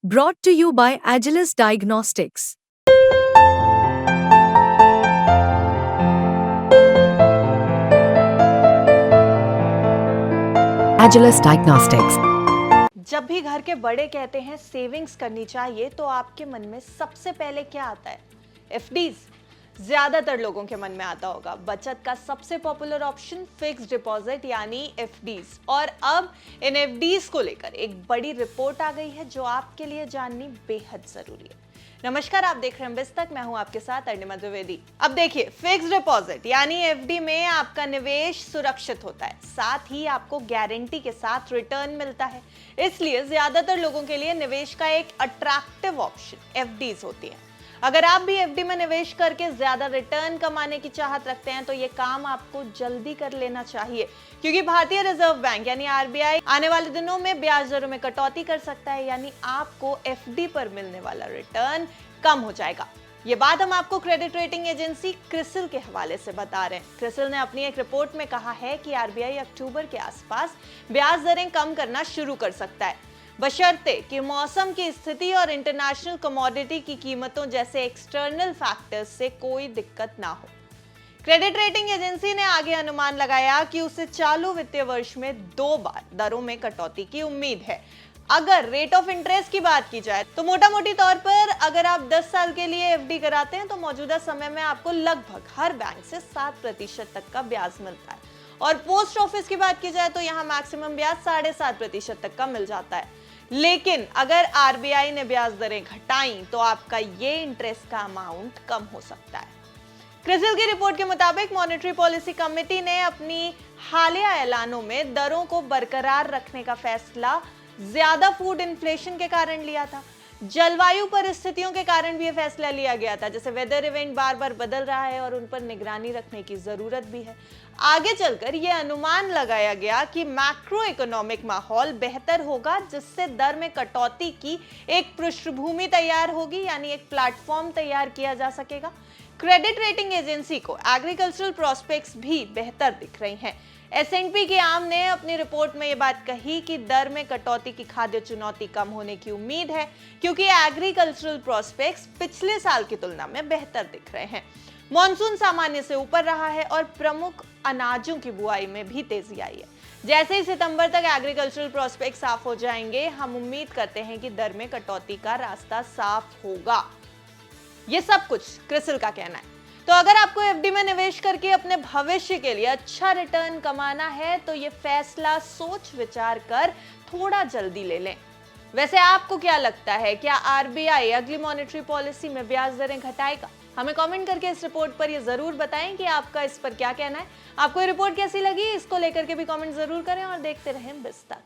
Brought to you by Agilus Diagnostics. Agilus Diagnostics. जब भी घर के बड़े कहते हैं सेविंग्स करनी चाहिए तो आपके मन में सबसे पहले क्या आता है? एफडीज ज्यादातर लोगों के मन में आता होगा। बचत का सबसे पॉपुलर ऑप्शन फिक्स्ड डिपॉजिट यानी एफडीज। और अब इन एफडीज को लेकर एक बड़ी रिपोर्ट आ गई है जो आपके लिए जाननी बेहद जरूरी है। नमस्कार, आप देख रहे हैं बिस्तक, मैं हूं आपके साथ अर्णिमा द्विवेदी। अब देखिए, फिक्स्ड डिपॉजिट यानी एफडी में आपका निवेश सुरक्षित होता है, साथ ही आपको गारंटी के साथ रिटर्न मिलता है। इसलिए ज्यादातर लोगों के लिए निवेश का एक अट्रैक्टिव ऑप्शन एफडीज होती है। अगर आप भी एफडी में निवेश करके ज्यादा रिटर्न कमाने की चाहत रखते हैं तो ये काम आपको जल्दी कर लेना चाहिए, क्योंकि भारतीय रिजर्व बैंक यानी आरबीआई आने वाले दिनों में ब्याज दरों में कटौती कर सकता है, यानी आपको एफडी पर मिलने वाला रिटर्न कम हो जाएगा। ये बात हम आपको क्रेडिट रेटिंग एजेंसी क्रिसिल के हवाले से बता रहे हैं। क्रिसिल ने अपनी एक रिपोर्ट में कहा है कि आरबीआई अक्टूबर के आसपास ब्याज दरें कम करना शुरू कर सकता है, बशर्ते कि मौसम की स्थिति और इंटरनेशनल कमोडिटी की कीमतों जैसे एक्सटर्नल फैक्टर्स से कोई दिक्कत ना हो। क्रेडिट रेटिंग एजेंसी ने आगे अनुमान लगाया कि उसे चालू वित्तीय वर्ष में 2 बार दरों में कटौती की उम्मीद है। अगर रेट ऑफ इंटरेस्ट की बात की जाए तो मोटा मोटी तौर पर अगर आप 10 साल के लिए एफडी कराते हैं तो मौजूदा समय में आपको लगभग हर बैंक से 7% तक का ब्याज मिलता है, और पोस्ट ऑफिस की बात की जाए तो यहाँ मैक्सिमम ब्याज 7.5% तक का मिल जाता है। लेकिन अगर आरबीआई ने ब्याज दरें घटाई तो आपका ये इंटरेस्ट का अमाउंट कम हो सकता है। क्रिसिल की रिपोर्ट के मुताबिक मॉनेटरी पॉलिसी कमेटी ने अपनी हालिया ऐलानों में दरों को बरकरार रखने का फैसला ज्यादा फूड इन्फ्लेशन के कारण लिया था। जलवायु परिस्थितियों के कारण भी यह फैसला लिया गया था, जैसे वेदर इवेंट बार बार बदल रहा है और उन पर निगरानी रखने की जरूरत भी है। आगे चलकर यह अनुमान लगाया गया कि मैक्रो इकोनॉमिक माहौल बेहतर होगा, जिससे दर में कटौती की एक पृष्ठभूमि तैयार होगी, यानी एक प्लेटफॉर्म तैयार किया जा सकेगा। क्रेडिट रेटिंग एजेंसी को एग्रीकल्चरल प्रोस्पेक्ट्स भी बेहतर दिख रही हैं। एस&पी की आम ने अपनी रिपोर्ट में यह बात कही कि दर में कटौती की खाद्य चुनौती कम होने की उम्मीद है, क्योंकि एग्रीकल्चरल प्रोस्पेक्ट्स पिछले साल की तुलना में बेहतर दिख रहे हैं। मॉनसून सामान्य से ऊपर रहा है और प्रमुख अनाजों की बुआई में भी तेजी आई है। जैसे ही सितंबर तक एग्रीकल्चरल प्रोस्पेक्ट साफ हो जाएंगे, हम उम्मीद करते हैं कि दर में कटौती का रास्ता साफ होगा। ये सब कुछ क्रिसिल का कहना है। तो अगर आपको एफडी में निवेश करके अपने भविष्य के लिए अच्छा रिटर्न कमाना है तो ये फैसला सोच विचार कर थोड़ा जल्दी ले लें। वैसे आपको क्या लगता है, क्या आरबीआई अगली मॉनेटरी पॉलिसी में ब्याज दरें घटाएगा? हमें कमेंट करके इस रिपोर्ट पर ये जरूर बताएं कि आपका इस पर क्या कहना है। आपको ये रिपोर्ट कैसी लगी, इसको लेकर के भी कमेंट जरूर करें और देखते रहें बिस्तक।